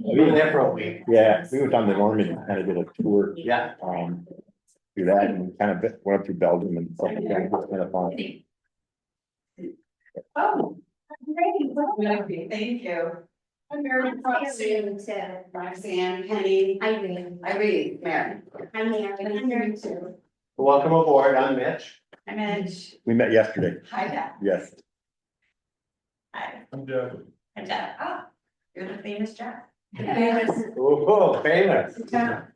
were there for a week. Yeah, we went down to Normandy and kind of did a tour. Yeah. Do that and kind of went up through Belgium and stuff like that. It was kind of fun. Oh, great. Thank you. I'm Mary Roxanne, Penny. Irene, Mary. I'm Mary. I'm Mary too. Welcome aboard. I'm Mitch. I'm Edge. We met yesterday. Hi, Dad. Yes. Hi. I'm Jeff. I'm Dad. Oh, you're the famous Jack. Oh, famous.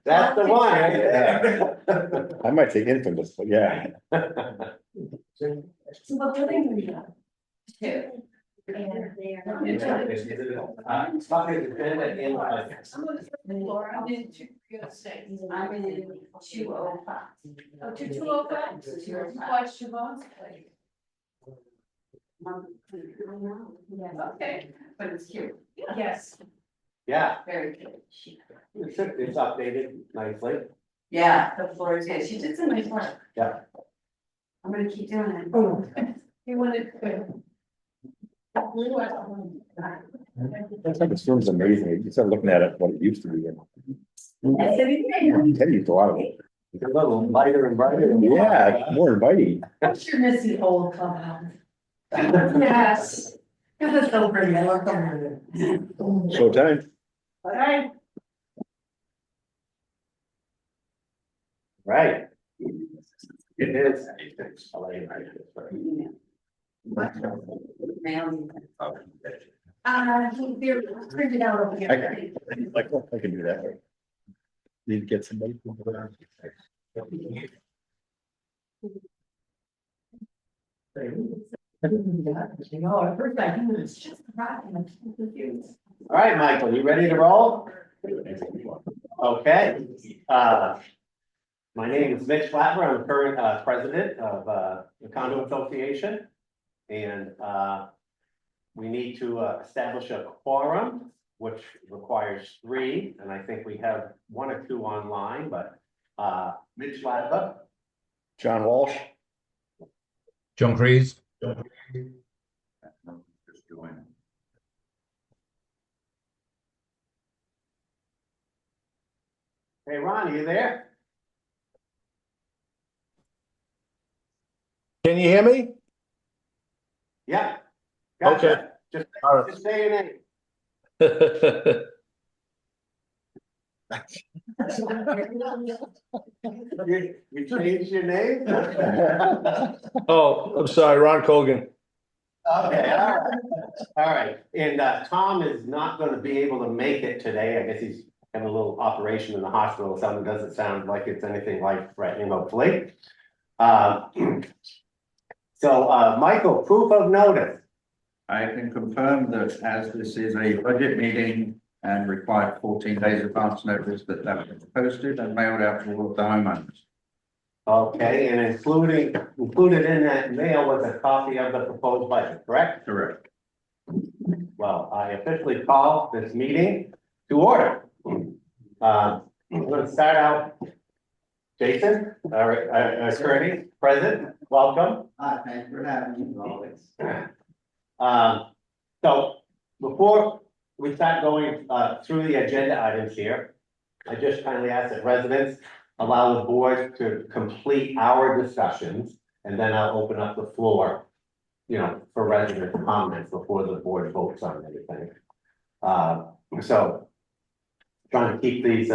That's the one, right there. I might say infamous, but yeah. So what building are you at? Two. I'm in 205. Oh, 205? Quite Siobhan's place. Okay, but it's cute. Yes. Yeah, Very cute. it's updated nicely. Yeah, the floor is good. She did some nice work. Yeah. I'm gonna keep doing it. Oh, you wanted to. That's like this room's amazing. You start looking at it, what it used to be. Teddy used a lot of it. It's a little lighter and brighter. Yeah, more inviting. What's your missy old clubhouse? Yes. It was so pretty. I love them. Showtime. All right. Right. It is. They're printed out over I here. I can do that. Need to get somebody. No, at first I knew it's just right. I'm confused. All right, Michael, you ready to roll? Okay, my name is Mitch Flatber. I'm the current president of the condo association. And we need to establish a quorum, which requires 3, and I think we have 1 or 2 online, but Mitch Flatber. John Walsh. John Crees. Hey, Ron, are you there? Can you hear me? Yeah. Gotcha. Just, All right. just say your name. You changed your name? Oh, I'm sorry, Ron Colgan. Okay, all right. All right, and Tom is not gonna be able to make it today. I guess he's having a little operation in the hospital or something. Doesn't sound like it's anything life-threatening, hopefully. So, Michael, proof of notice. I can confirm that as this is a budget meeting and required 14 days advance notice, that was posted and mailed out to all of the homeowners. Okay, and included in that mail was a copy of the proposed budget, correct? Correct. Well, I officially call this meeting to order. I'm gonna start out. Jason, our attorney, present, welcome. Hi, thanks for having me as always. So before we start going through the agenda items here, I just kindly ask that residents allow the board to complete our discussions, and then I'll open up the floor, you know, for resident comments before the board votes on anything. So trying to keep these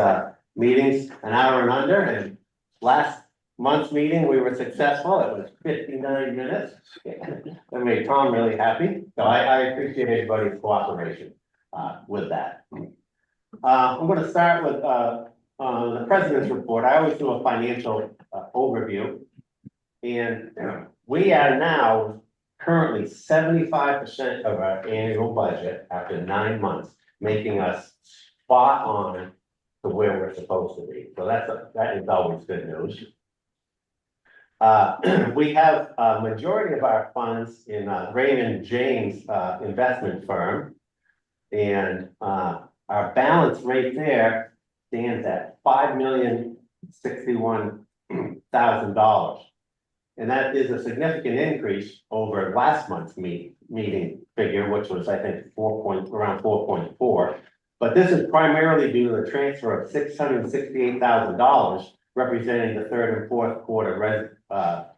meetings an hour and under, and last month's meeting, we were successful. It was 59 minutes. That made Tom really happy. So I appreciate everybody's cooperation with that. I'm going to start with the president's report. I always do a financial overview. And we are now currently 75% of our annual budget after 9 months, making us spot on to where we're supposed to be. So that is always good news. We have a majority of our funds in Raymond James investment firm. And our balance rate there stands at $5,061,000. And that is a significant increase over last month's meeting figure, which was, I think, around 4.4. But this is primarily due to the transfer of $668,000, representing the third and fourth quarter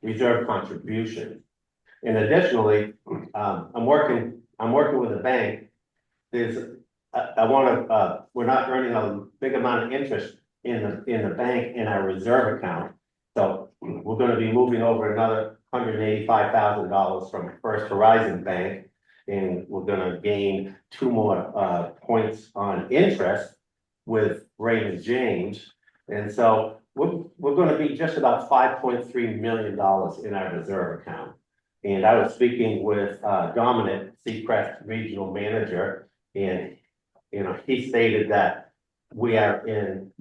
reserve contribution. And additionally, I'm working with the bank. We're not earning a big amount of interest in the bank in our reserve account. So we're gonna be moving over another $185,000 from First Horizon Bank. And we're gonna gain 2 more points on interest with Raymond James. And so we're gonna be just about $5.3 million in our reserve account. And I was speaking with Dominic, Seacrest Regional Manager, and he stated that we are in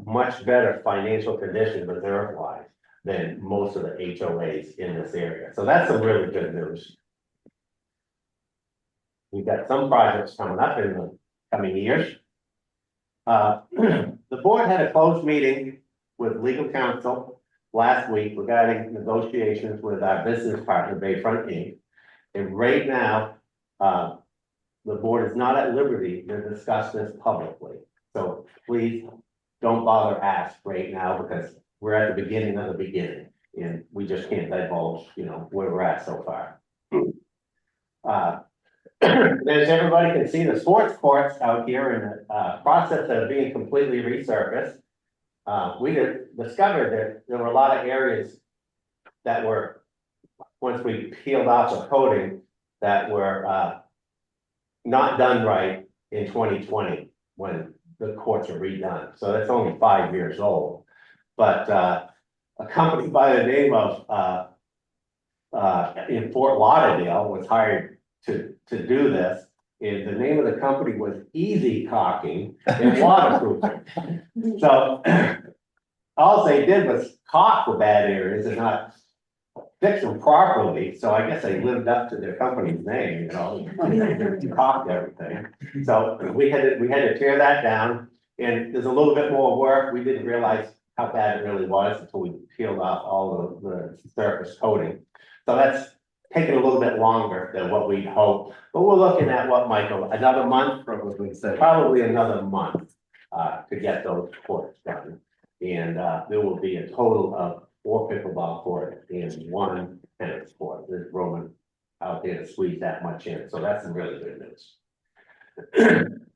much better financial condition reserve-wise than most of the HOAs in this area. So that's some really good news. We've got some projects coming up in the coming years. The board had a closed meeting with legal counsel last week regarding negotiations with our business partner, Bayfront Inc. And right now, the board is not at liberty to discuss this publicly. So please don't bother ask right now because we're at the beginning of the beginning and we just can't divulge, where we're at so far. As everybody can see, the sports courts out here in the process of being completely resurfaced. We discovered that there were a lot of areas that were, once we peeled off the coating, that were not done right in 2020 when the courts are redone. So that's only 5 years old. But a company by the name of in Fort Lauderdale was hired to do this. And the name of the company was Easy Caulking and Waterproofing. So all they did was caulk the bad areas and not fix them properly. So I guess they lived up to their company's name, caulked everything. So we had to tear that down. And there's a little bit more work. We didn't realize how bad it really was until we peeled off all of the surface coating. So that's taking a little bit longer than what we'd hoped. But we're looking at what, Michael, another month? Probably another month to get those courts done. And there will be a total of 4 pickleball courts and 1 tennis court. There's room out there to squeeze that much in. So that's some really good news.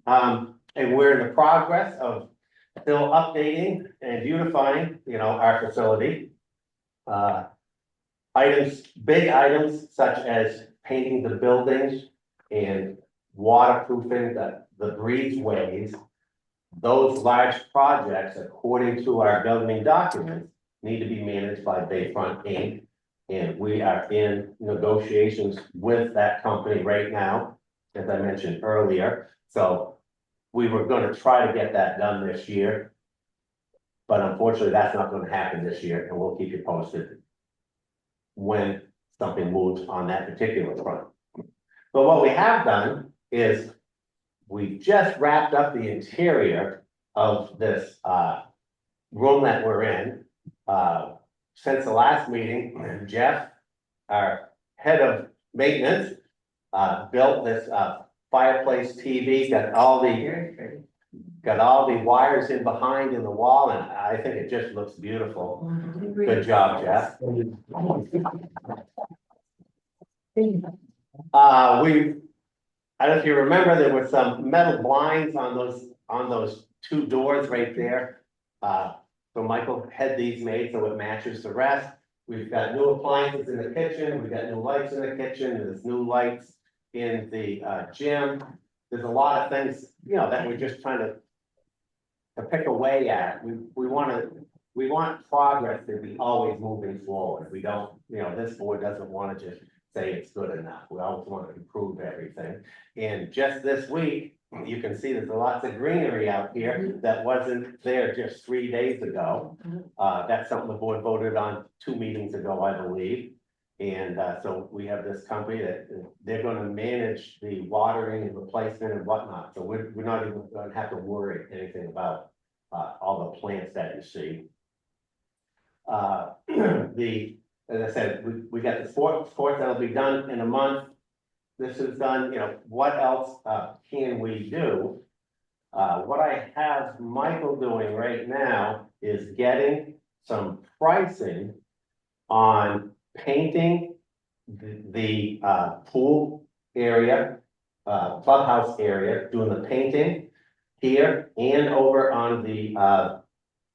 And we're in the progress of still updating and beautifying, our facility. Big items such as painting the buildings and waterproofing the breezeways. Those large projects, according to our governing documents, need to be managed by Bayfront Inc. And we are in negotiations with that company right now, as I mentioned earlier. So we were going to try to get that done this year. But unfortunately, that's not going to happen this year, and we'll keep you posted when something moves on that particular front. But what we have done is we just wrapped up the interior of this room that we're in. Since the last meeting, Jeff, our head of maintenance, built this fireplace TV, got all the wires in behind in the wall, and I think it just looks beautiful. Good job, Jeff. I don't know if you remember, there were some metal blinds on those 2 doors right there. So Michael had these made so it matches the rest. We've got new appliances in the kitchen. We've got new lights in the kitchen. There's new lights in the gym. There's a lot of things, that we're just trying to pick away at. We want progress to be always moving forward. We don't, this board doesn't want to just say it's good enough. We always want to improve everything. And just this week, you can see there's lots of greenery out here that wasn't there just 3 days ago. That's something the board voted on 2 meetings ago, I believe. And so we have this company that they're going to manage the watering and replacement and whatnot. So we're not even going to have to worry anything about all the plants that you see. As I said, we got the sports that'll be done in a month. This is done, what else can we do? What I have Michael doing right now is getting some pricing on painting the pool area, clubhouse area, doing the painting here and over on the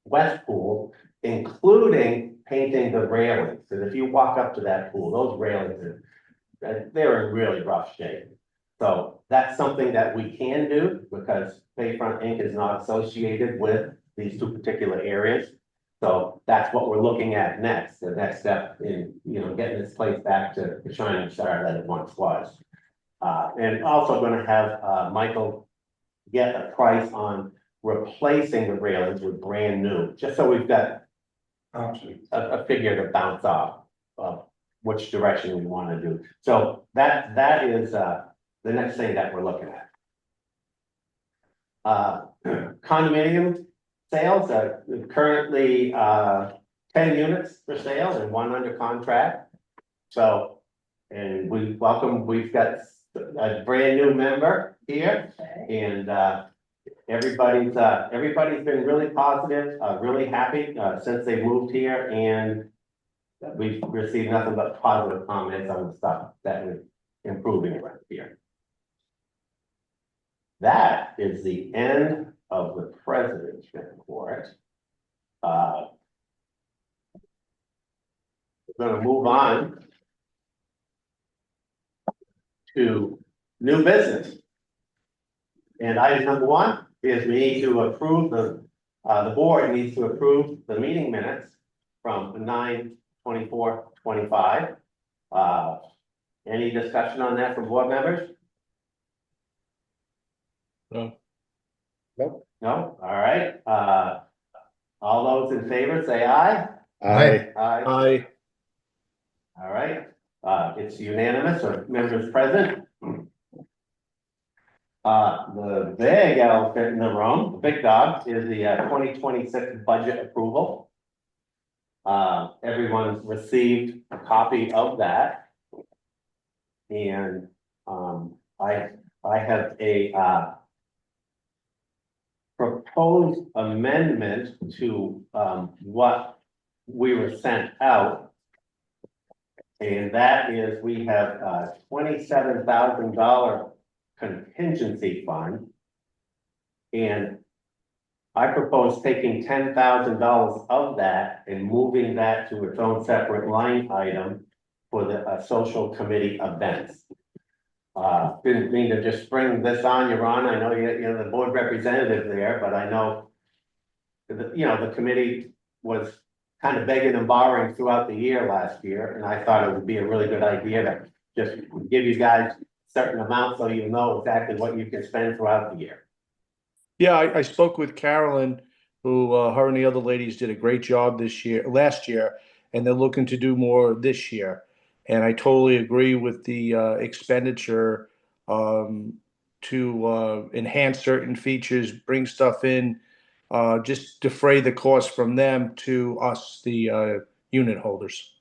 west pool, including painting the railings. And if you walk up to that pool, those railings they're in really rough shape. So that's something that we can do because Bayfront Inc. is not associated with these two particular areas. So that's what we're looking at next, the next step in, getting this place back to the shining star that it once was. And also gonna have, Michael get a price on replacing the railings with brand new, just so we've got a figure to bounce off of which direction we want to do. So that is, the next thing that we're looking at. Condominium sales are currently, 10 units for sale and 1 under contract. So, and we've got a brand new member here and, everybody's been really positive, really happy, since they moved here and we've received nothing but positive comments on the stuff that we're improving around here. That is the end of the president's report. We're gonna move on to new business. And item number 1 is we need to approve the board needs to approve the meeting minutes from 9/24/25. Any discussion on that from board members? No. Nope. No? All right. All those in favor say aye. Aye. Aye. Aye. All right. It's unanimous of members present. The big elephant in the room, the big dog, is the 2026 budget approval. Everyone's received a copy of that. And I have a proposed amendment to what we were sent out. And that is, we have $27,000 contingency fund. And I propose taking $10,000 of that and moving that to its own separate line item for the social committee events. Didn't mean to just spring this on you, Ron. I know you're the board representative there, but I know the committee was kind of begging and borrowing throughout the year last year, and I thought it would be a really good idea to just give you guys certain amounts so you know exactly what you can spend throughout the year. Yeah, I spoke with Carolyn, who, her and the other ladies did a great job last year, and they're looking to do more this year. And I totally agree with the expenditure to enhance certain features, bring stuff in, just defray the cost from them to us, the unit holders.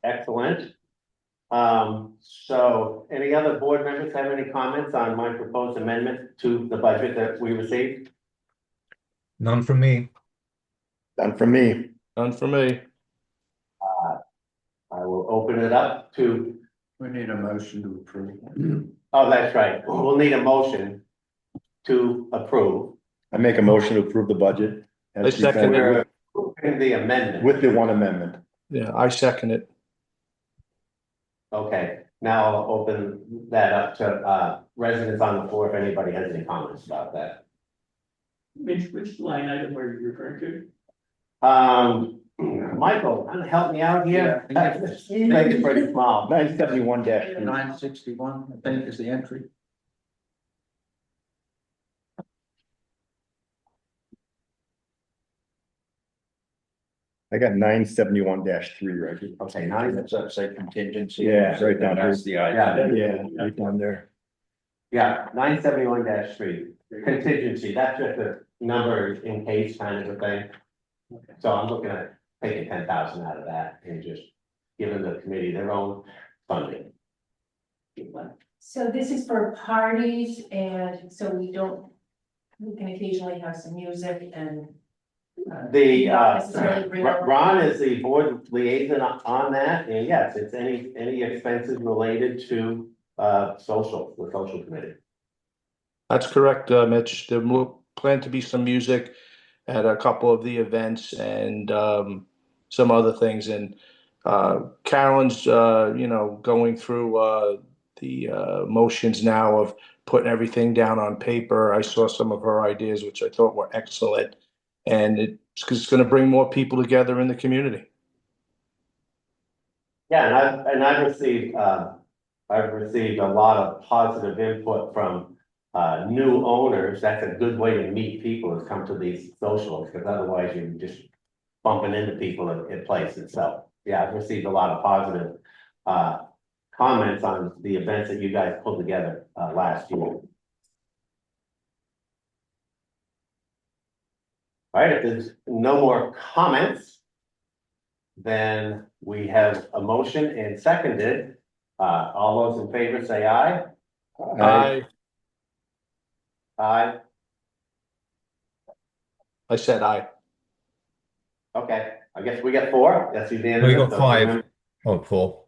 Excellent. So any other board members have any comments on my proposed amendment to the budget that we received? None from me. Done for me. None for me. I will open it up to, We need a motion to approve. oh, that's right. We'll need a motion to approve. I make a motion to approve the budget. as I second it. presented We're approving the amendment. With the one amendment. Yeah, I second it. Okay, now I'll open that up to residents on the floor if anybody has any comments about that. Which line item are you referring to? Michael, help me out here. Make it pretty small. 971-3. 961, I think, is the entry. I got 971-3 right here. Okay, now That's up, say contingency. Yeah, right down That's the Yeah. item. Yeah, right down there. yeah, 971-3 contingency, that's just a number in case kind of a thing. So I'm looking at taking 10,000 out of that and just giving the committee their own funding. So this is for parties and so we can occasionally have some music and. Not necessarily bring our- Ron is the board liaison on that, and yes, it's any expenses related to, the social committee. That's correct, Mitch. There will plan to be some music at a couple of the events and some other things. And Carolyn's, going through the motions now of putting everything down on paper. I saw some of her ideas, which I thought were excellent. And it's going to bring more people together in the community. Yeah, I've received a lot of positive input from new owners. That's a good way to meet people, is come to these socials, because otherwise you're just bumping into people at places. So, yeah, I've received a lot of positive comments on the events that you guys pulled together last year. All right, if there's no more comments, then we have a motion and seconded. All those in favor say aye. Aye. I said aye. Okay, I guess we got four. That's unanimous. We got five. Oh, four.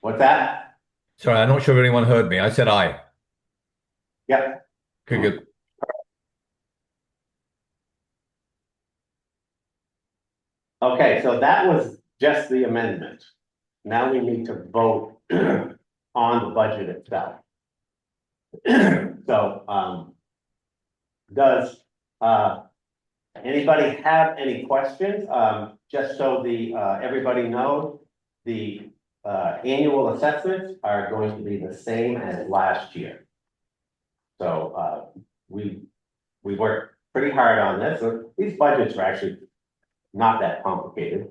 What's that? Sorry, I'm not sure if anyone heard me. I said aye. Yep. Okay, good. Okay, so that was just the amendment. Now we need to vote on the budget itself. So, does anybody have any questions? Just so everybody knows, the annual assessments are going to be the same as last year. So we worked pretty hard on this. So these budgets are actually not that complicated.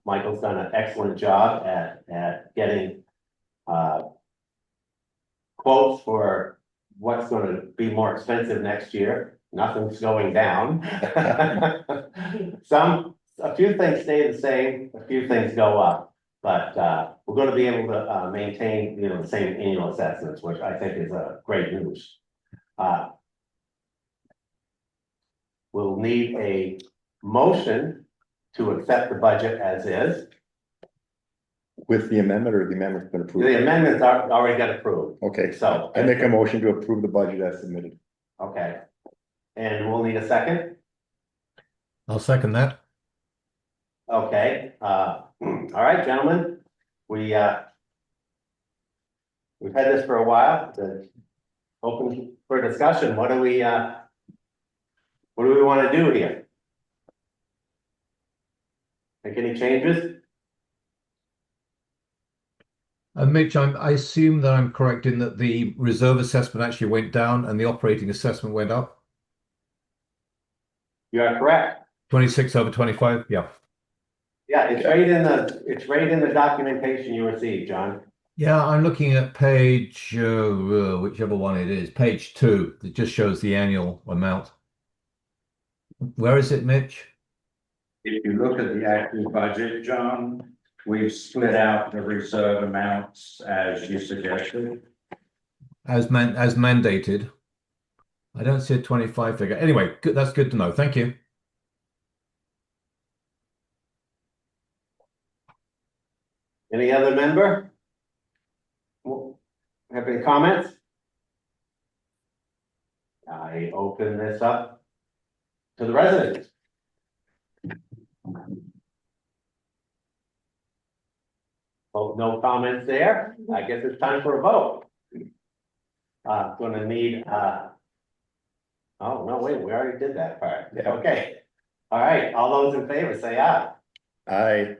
Michael's done an excellent job at getting quotes for what's going to be more expensive next year. Nothing's going down. A few things stay the same, a few things go up, but we're going to be able to maintain, the same annual assessments, which I think is great news. We'll need a motion to accept the budget as is. With the amendment, or the amendment's been approved? The amendments already got approved. Okay, So I make a motion to approve the budget as submitted. okay, and we'll need a second. I'll second that. Okay, all right, gentlemen, we've had this for a while. Open for discussion. What do we want to do here? Make any changes? Mitch, I assume that I'm correct in that the reserve assessment actually went down and the operating assessment went up? You are correct. 26 over 25? Yeah. Yeah, it's right in the documentation you received, John. Yeah, I'm looking at page, whichever one it is, page 2. It just shows the annual amount. Where is it, Mitch? If you look at the actual budget, John, we've split out the reserve amounts as you suggested. As mandated. I don't see a 25 figure. Anyway, good, that's good to know. Thank you. Any other member? Have any comments? I open this up to the residents. Oh, no comments there. I guess it's time for a vote. Gonna need, oh, no, wait, we already did that part. Yeah. Okay. All right, all those in favor, say aye. Aye.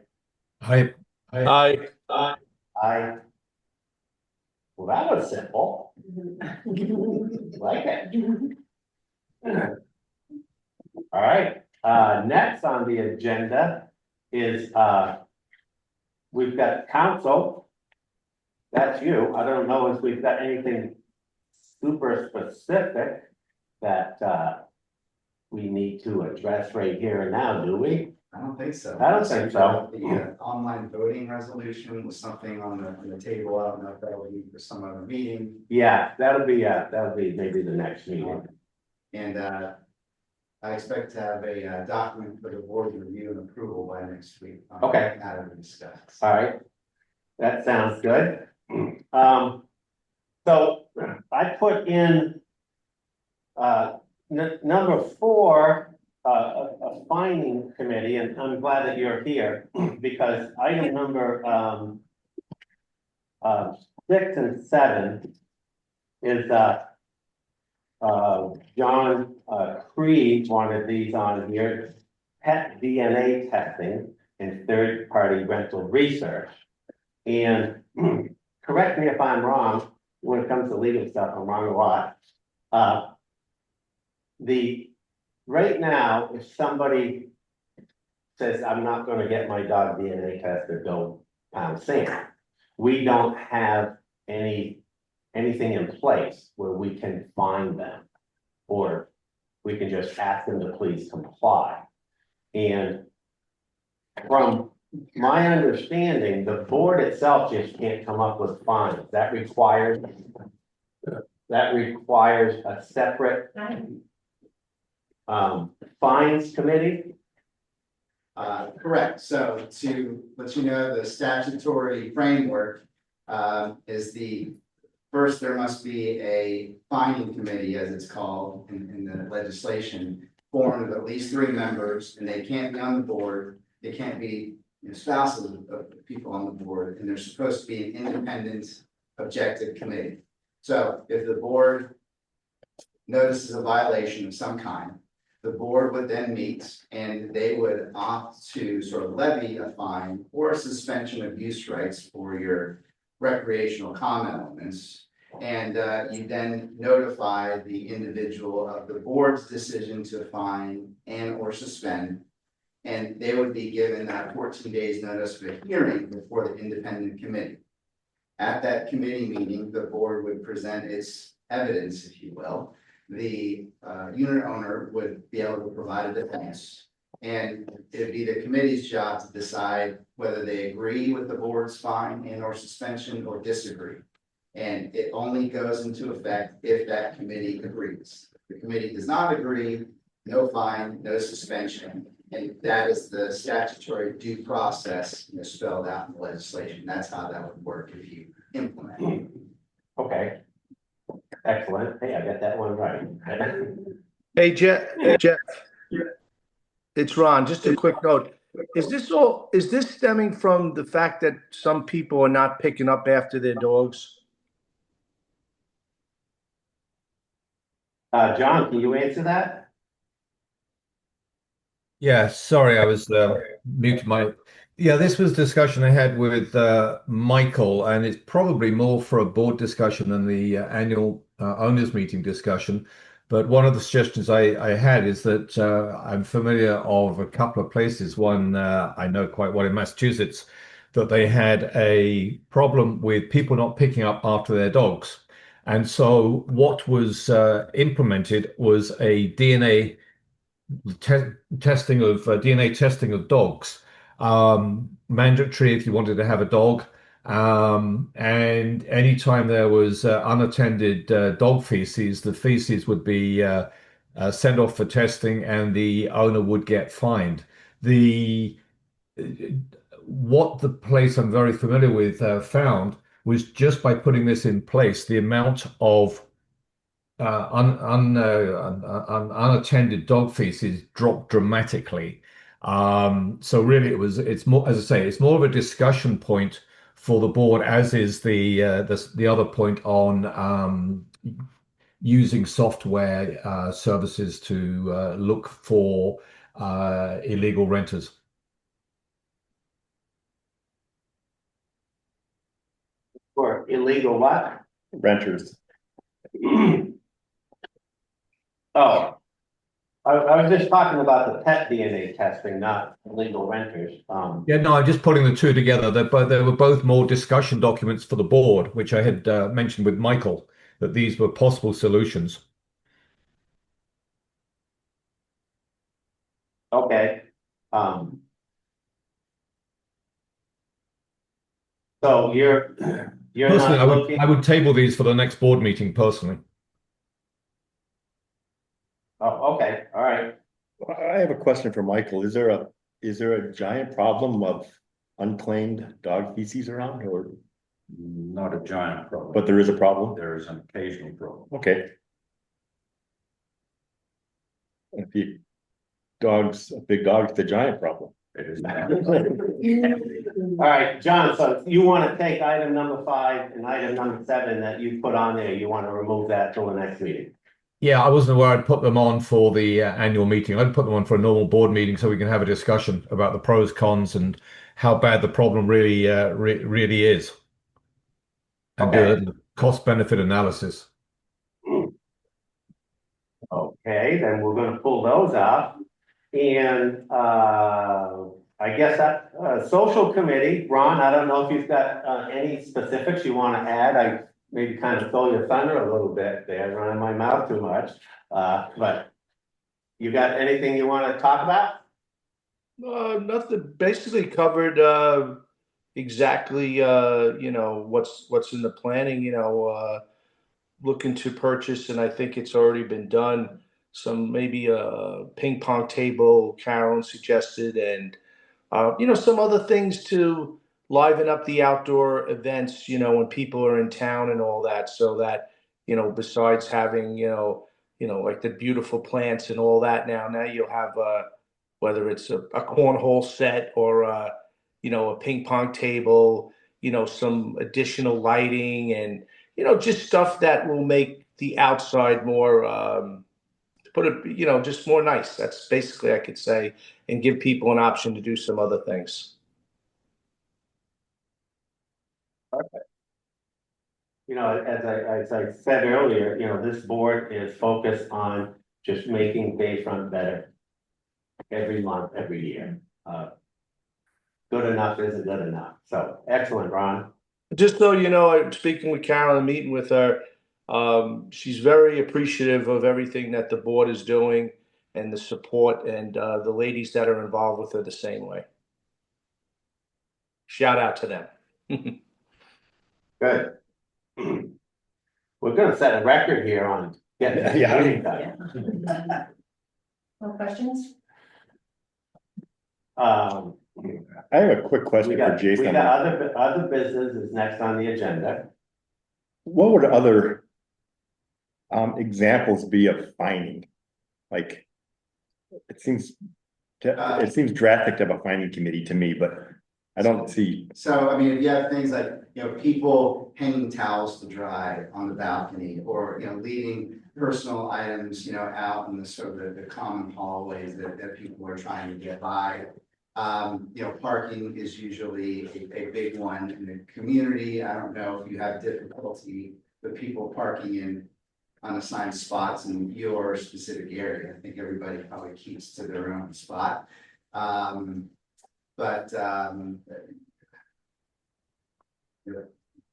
Aye. Aye. Aye. Well, that was simple. Like it. All right, next on the agenda is, we've got council. That's you. I don't know if we've got anything super specific that, we need to address right here and now, do we? I don't think so. I don't think so. The online voting resolution was something on the table. I don't know if that'll be for some other meeting. Yeah, that'll be maybe the next meeting. And I expect to have a document for the board review and approval by next week. Okay. Matter to discuss. All right, that sounds good. So I put in number 4, a finding committee, and I'm glad that you're here because item number 6 and 7 is John Creed wanted these on here, pet DNA testing and third-party rental research. And correct me if I'm wrong, when it comes to legal stuff, I'm wrong a lot. Right now, if somebody says, I'm not gonna get my dog DNA tested, don't pound sand. We don't have anything in place where we can find them. Or we can just ask them to please comply. And from my understanding, the board itself just can't come up with fines. That requires a separate fines committee. Correct. So to let you know, the statutory framework is first, there must be a finding committee, as it's called in the legislation, formed of at least 3 members, and they can't be on the board. They can't be spouses of people on the board, and they're supposed to be an independent, objective committee. So if the board notices a violation of some kind, the board would then meet and they would opt to sort of levy a fine or a suspension of use rights for your recreational common elements. And you then notify the individual of the board's decision to fine and or suspend. And they would be given 14 days notice of a hearing before the independent committee. At that committee meeting, the board would present its evidence, if you will. The unit owner would be able to provide a defense. And it'd be the committee's job to decide whether they agree with the board's fine and or suspension or disagree. And it only goes into effect if that committee agrees. If the committee does not agree, no fine, no suspension. And that is the statutory due process spelled out in the legislation. That's how that would work if you implement it. Okay. Excellent. Hey, I got that one right. Hey, Jeff, it's Ron. Just a quick note. Is this stemming from the fact that some people are not picking up after their dogs? John, can you answer that? Yeah, sorry, I was muted my. Yeah, this was discussion I had with Michael, and it's probably more for a board discussion than the annual owners meeting discussion. But one of the suggestions I had is that I'm familiar of a couple of places. One I know quite well in Massachusetts, that they had a problem with people not picking up after their dogs. And so what was implemented was a DNA testing of dogs, mandatory if you wanted to have a dog. And anytime there was unattended dog feces, the feces would be sent off for testing and the owner would get fined. What the place I'm very familiar with found was just by putting this in place, the amount of unattended dog feces dropped dramatically. So really, it's more, as I say, it's more of a discussion point for the board, as is the other point on using software services to look for illegal renters. For illegal what? Renters. Oh, I was just talking about the pet DNA testing, not illegal renters. Yeah, no, I'm just putting the two together. They were both more discussion documents for the board, which I had mentioned with Michael, that these were possible solutions. Okay. So you're Personally, not looking. I would table these for the next board meeting personally. Oh, okay, all right. I have a question for Michael. Is there a giant problem of unclaimed dog feces around or, Not a giant problem. but there is a problem? There is an occasional problem. Okay. If you, a big dog's the giant problem. It is not. All right, John, so you want to take item number 5 and item number 7 that you put on there, you want to remove that till the next meeting? Yeah, I wasn't aware I'd put them on for the annual meeting. I'd put them on for a normal board meeting so we can have a discussion about the pros, cons, and how bad the problem really is. And do Okay. a cost benefit analysis. Okay, then we're gonna pull those up. And I guess that social committee, Ron, I don't know if you've got any specifics you want to add. I maybe kind of stole your thunder a little bit there, running my mouth too much. But you got anything you want to talk about? Nothing, basically covered, exactly, what's in the planning, looking to purchase, and I think it's already been done. Some maybe a ping pong table, Carolyn suggested, and some other things to liven up the outdoor events, when people are in town and all that, so that, besides having, like the beautiful plants and all that now you'll have, whether it's a cornhole set or, a ping pong table, some additional lighting and, just stuff that will make the outside more, just more nice. That's basically, I could say, and give people an option to do some other things. As I said earlier, this board is focused on just making Bayfront better every month, every year. Good enough isn't good enough. So excellent, Ron. Just so you know, I'm speaking with Carol and meeting with her. She's very appreciative of everything that the board is doing and the support, and the ladies that are involved with her the same way. Shout out to them. Good. We're gonna set a record here on getting this Yeah. meeting done. No questions? I have a quick question We for got Jason. other business is next on the agenda. What would other examples be of fining? Like, it seems drastic to have a fining committee to me, but I don't see. So, I mean, if you have things like, people hanging towels to dry on the balcony or, leaving personal items, out in the sort of the common hallways that people are trying to get by. Parking is usually a big one in the community. I don't know if you have difficulty with people parking in unassigned spots in your specific area. I think everybody probably keeps to their own spot.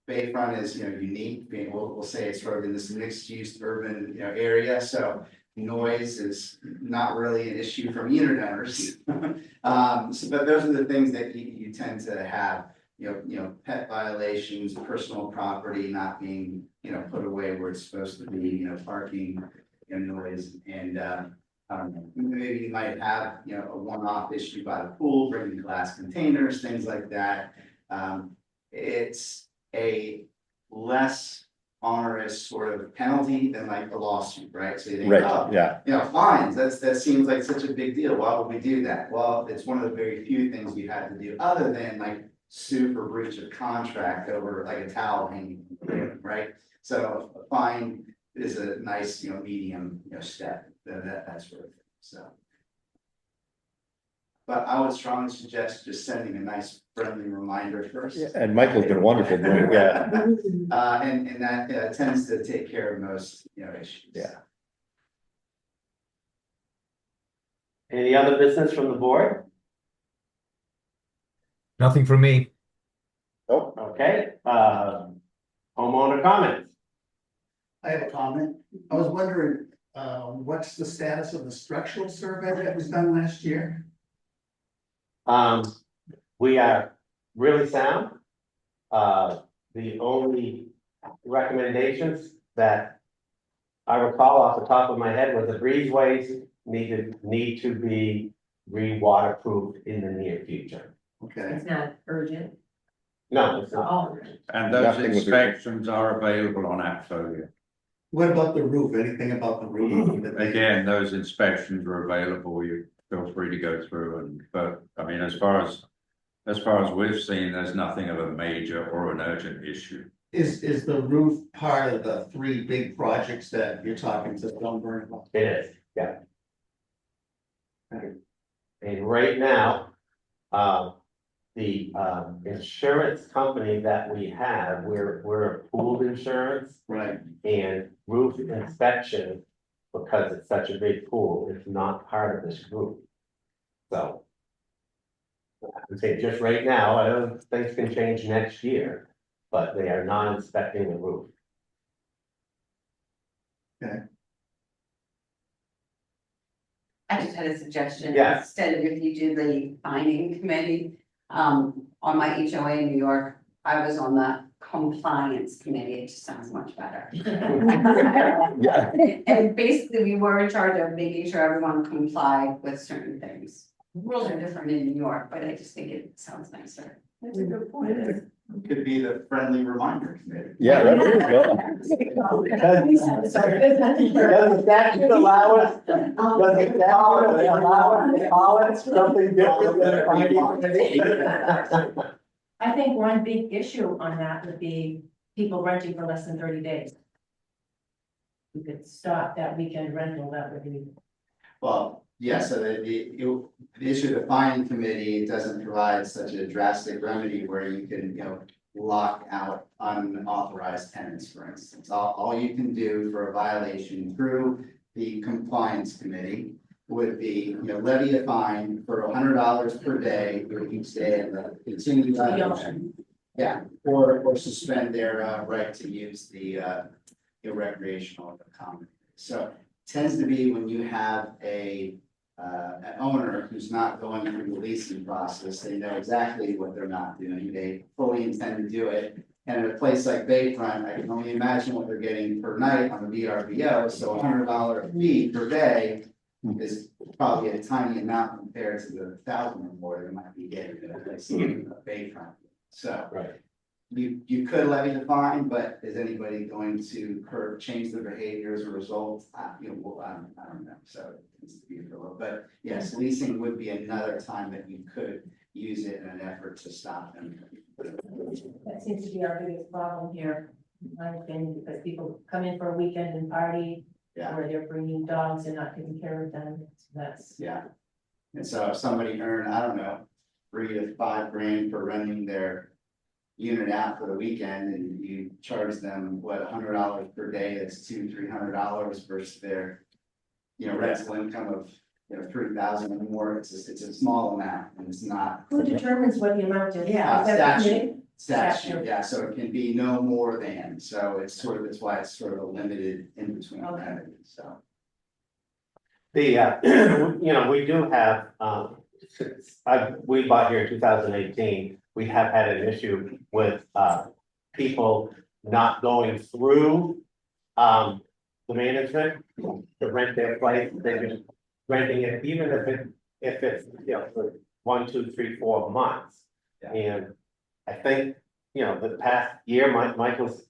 Bayfront is, unique, we'll say it's sort of in this mixed use urban, area, so noise is not really an issue for unit owners. But those are the things that you tend to have, pet violations, personal property not being, put away where it's supposed to be, parking and noise, and I don't know, maybe you might have, a one-off issue by the pool, bringing glass containers, things like that. It's a less onerous sort of penalty than like a lawsuit, right? So you think, Right, oh, yeah. fines, that seems like such a big deal. Why would we do that? Well, it's one of the very few things you have to do other than like sue for breach of contract over like a towel hanging, right? So a fine is a nice, medium, step, that sort of thing, so. But I would strongly suggest just sending a nice friendly reminder first. Yeah, and Michael's been wonderful doing it, yeah. And that tends to take care of most, issues. Yeah. Any other business from the board? Nothing from me. Oh, Okay, homeowner comments. I have a comment. I was wondering, what's the status of the structural survey that was done last year? We are really sound. the only recommendations that I recall off the top of my head was the breezeways need to be re-waterproofed in the near future. Okay, It's not urgent. No, it's not. Oh, And those Nothing was- inspections are available on Appfolio. what about the roof? Anything about the roof? Again, those inspections are available. You feel free to go through but I mean, as far as we've seen, there's nothing of a major or an urgent issue. Is the roof part of the 3 big projects that you're talking to Stoneburn about? It is, yeah. And right now, the insurance company that we have, we're a pooled insurance. Right, And roof inspection, because it's such a big pool, is not part of this group. So. I would say just right now, I don't, things can change next year, but they are not inspecting the roof. I just had a suggestion. Yeah. Instead of if you do the finding committee, on my HOA in New York, I was on the compliance committee. It just sounds much better. Yeah. And basically, we were in charge of making sure everyone complied with certain things. Rules are different in New York, but I just think it sounds nicer. that's a good point. Could be the friendly reminder committee. Yeah, there you go. Does the statute allow us, does the statute allow us to call it something different than a finding committee? I think one big issue on that would be people renting for less than 30 days. We could stop that weekend rental, that would be. Well, yeah, so the issue of the finding committee doesn't provide such a drastic remedy where you can, lock out unauthorized tenants, for instance. All you can do for a violation through the compliance committee would be, levy a fine for $100 per day for each day of the continued violation. Yeah, or suspend their right to use the recreational common. So tends to be when you have an owner who's not going through the leasing process, they know exactly what they're not doing, they fully intend to do it. And at a place like Bayfront, I can only imagine what they're getting per night on the VRBO, so $100 fee per day is probably a tiny amount compared to the 1,000 or more they might be getting at a place like Bayfront. So. Right. You could levy the fine, but is anybody going to change their behavior as a result? I don't know, so it needs to be for a little, but yes, leasing would be another time that you could use it in an effort to stop them. That seems to be our biggest problem here, in my opinion, because people come in for a weekend and party. Yeah. Or they're bringing dogs and not taking care of them, so that's. Yeah, and so if somebody earned, I don't know, $3 to $5 grand for renting their unit out for the weekend and you charge them, $100 per day, that's $200-300 versus their, rental income of, 3,000 or more, it's a small amount and it's not. Who determines what the amount is? Yeah. Is that the Statute. committee? Statute, yeah, so it can be no more than, so it's that's why it's sort of a limited in between entity, so. The, we do have, we bought here in 2018, we have had an issue with, people not going through, the management to rent their place, they're just renting it, even if it's, for 1, 2, 3, 4 months. Yeah. And I think, the past year, Michael's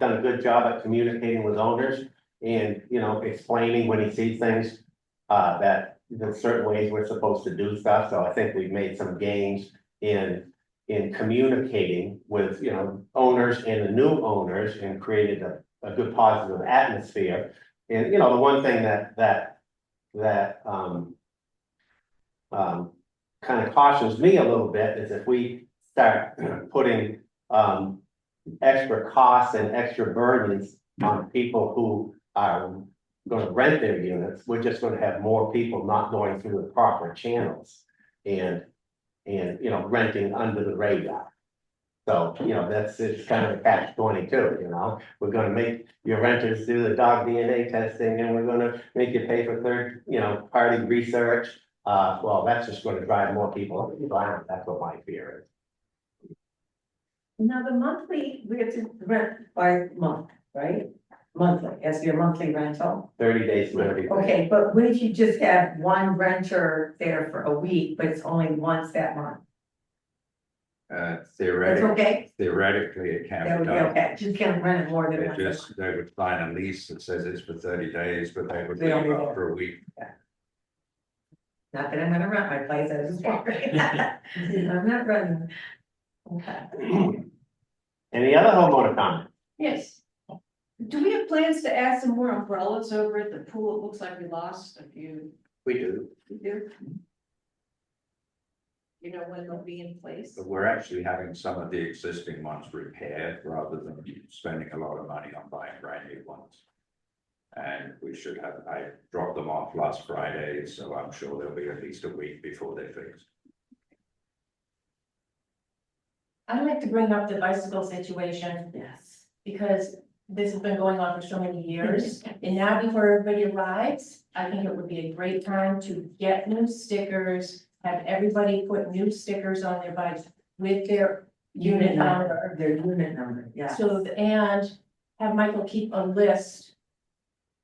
done a good job at communicating with owners and, explaining when he sees things, that there's certain ways we're supposed to do stuff. So I think we've made some gains in communicating with, owners and the new owners and created a good positive atmosphere. And, the one thing that kind of cautions me a little bit is if we start putting extra costs and extra burdens on people who are going to rent their units, we're just going to have more people not going through the proper channels and renting under the radar. So, it's kind of a catch-22, we're gonna make your renters do the dog DNA testing and we're gonna make you pay for third, party research. Well, that's just gonna drive more people around. That's what my fear is. Now, the monthly, we have to rent by month, right? Monthly, as your monthly rental. 30 days, 30 days. Okay, but what if you just have one renter there for a week, but it's only once that month? That's okay? Theoretically, it can That be would be done. okay, just can't rent it more than They once. a month. just, they would sign a lease that says it's for 30 days, but they would They leave only up there. for a week. Not that I'm gonna rent my place, I was just wondering. I'm not renting. Okay. Any other homeowner comment? Yes. Do we have plans to add some more umbrellas over at the pool? It looks like we lost a few. We do. We do. You know when they'll be in place? But we're actually having some of the existing ones repaired rather than spending a lot of money on buying brand new ones. And we should have, I dropped them off last Friday, so I'm sure they'll be at least a week before they're fixed. I'd like to bring up the bicycle situation. Yes. Because this has been going on for so many years. And now before everybody arrives, I think it would be a great time to get new stickers, have everybody put new stickers on their bikes with their unit number. Their unit number, yeah. So, and have Michael keep a list.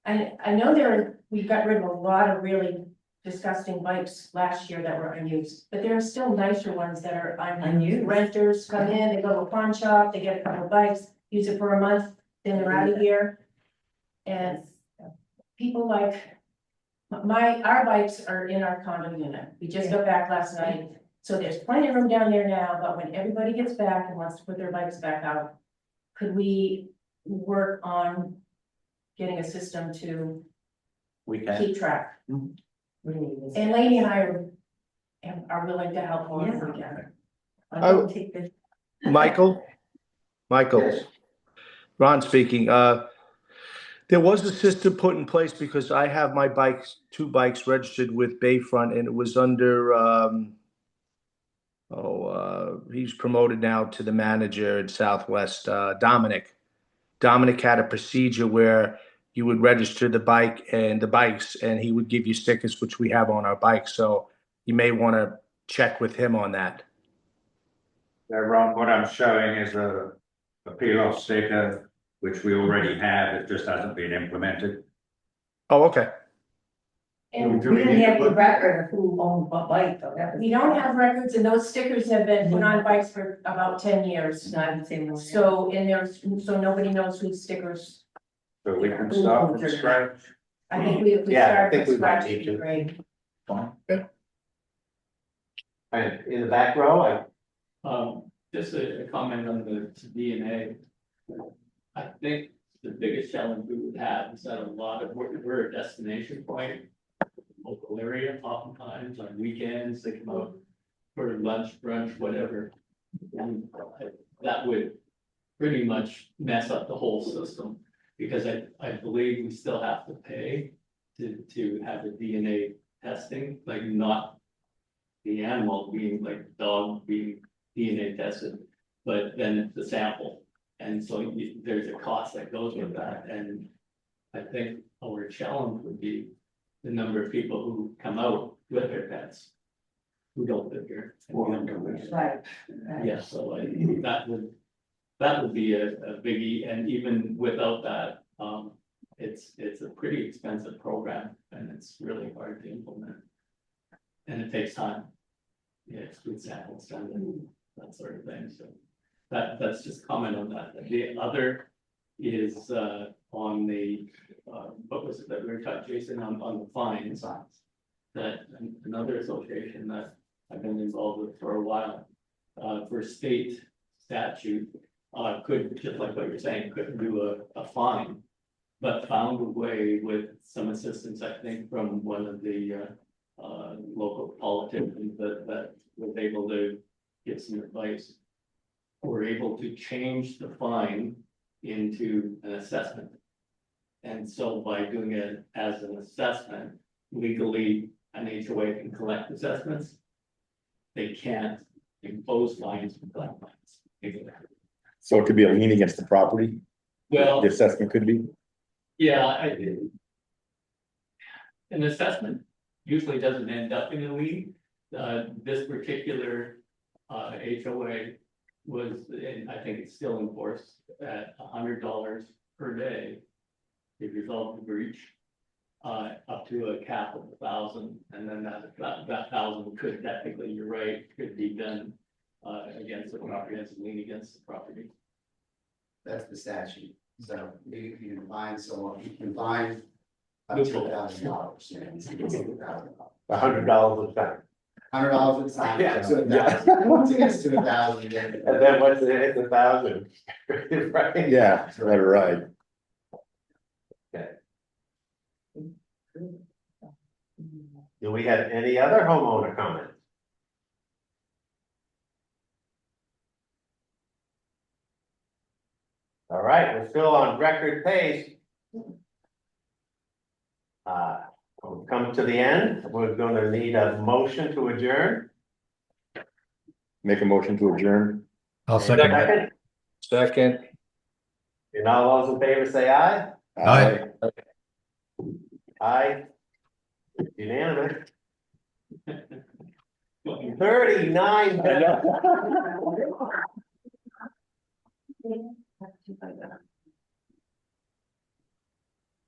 I know we got rid of a lot of really disgusting bikes last year that were unused, but there are still nicer ones that are unused. Renters come in, they go to a pawn shop, they get a couple of bikes, use it for a month, then they're out of here. And people like, our bikes are in our condo unit. We just got back last night. So there's plenty of room down there now, but when everybody gets back and wants to put their bikes back out, could we work on getting a system to We can. keep track? We need this. And Lainey and I are willing to help on if we can. I will take this. Michael? Ron speaking. There was a system put in place because I have my bikes, 2 bikes registered with Bayfront, and it was under, he's promoted now to the manager at Southwest, Dominic. Dominic had a procedure where you would register the bike and the bikes, and he would give you stickers, which we have on our bikes. So you may want to check with him on that. Yeah, Ron, what I'm showing is a peel-off sticker, which we already have, it just hasn't been implemented. Oh, okay. And We didn't have the record of who owned what bike, though. That was. we don't have records, and those stickers have been put on bikes for about 10 years. Not the same one. So, so nobody knows whose stickers. So we can start from scratch. I think if we Yeah, I start think from we might scratch, need it'd be to. great. And in the back row, Just a comment on the DNA. I think the biggest challenge we would have is that a lot of, we're a destination point, local area, oftentimes on weekends, they come out for lunch, brunch, whatever. And that would pretty much mess up the whole system, because I believe we still have to pay to have the DNA testing, like not the animal being, like dog being DNA tested, but then the sample. And so there's a cost that goes with that, and I think our challenge would be the number of people who come out with their pets who don't live here. Right. Yeah, so that would be a biggie, and even without that, it's a pretty expensive program, and it's really hard to implement. And it takes time. Yeah, it's good samples done and that sort of thing, so that's just comment on that. The other is on the what was it that we were talking, Jason, on the fines. That another association that I've been involved with for a while, for state statute, could, just like what you're saying, couldn't do a fine, but found a way with some assistance, I think, from one of the local politicians that was able to get some advice. We're able to change the fine into an assessment. And so by doing it as an assessment, legally, an HOA can collect assessments. They can't impose fines and collect fines. So it could be a lien against the property, Well, the assessment could be. yeah, an assessment usually doesn't end up in a lien. This particular HOA was, and I think it's still in force at $100 per day. If you resolve the breach, up to a cap of 1,000, and then that 1,000 could technically, you're right, could be done against the comprehensive lien against the property. That's the statute, so you can find someone, you can find up to $1,000. $100 a time. $100 a time, Yeah. to $1,000, once it gets to $1,000, then. And then once it hits 1,000, right? Yeah, let it ride. Do we have any other homeowner comments? All right, we're still on record pace. We've come to the end. We're gonna need a motion to adjourn. Make a motion to adjourn. I'll second that. Second, Second, and all those in favor say aye. Aye. Aye. Unanimous. 39 minutes.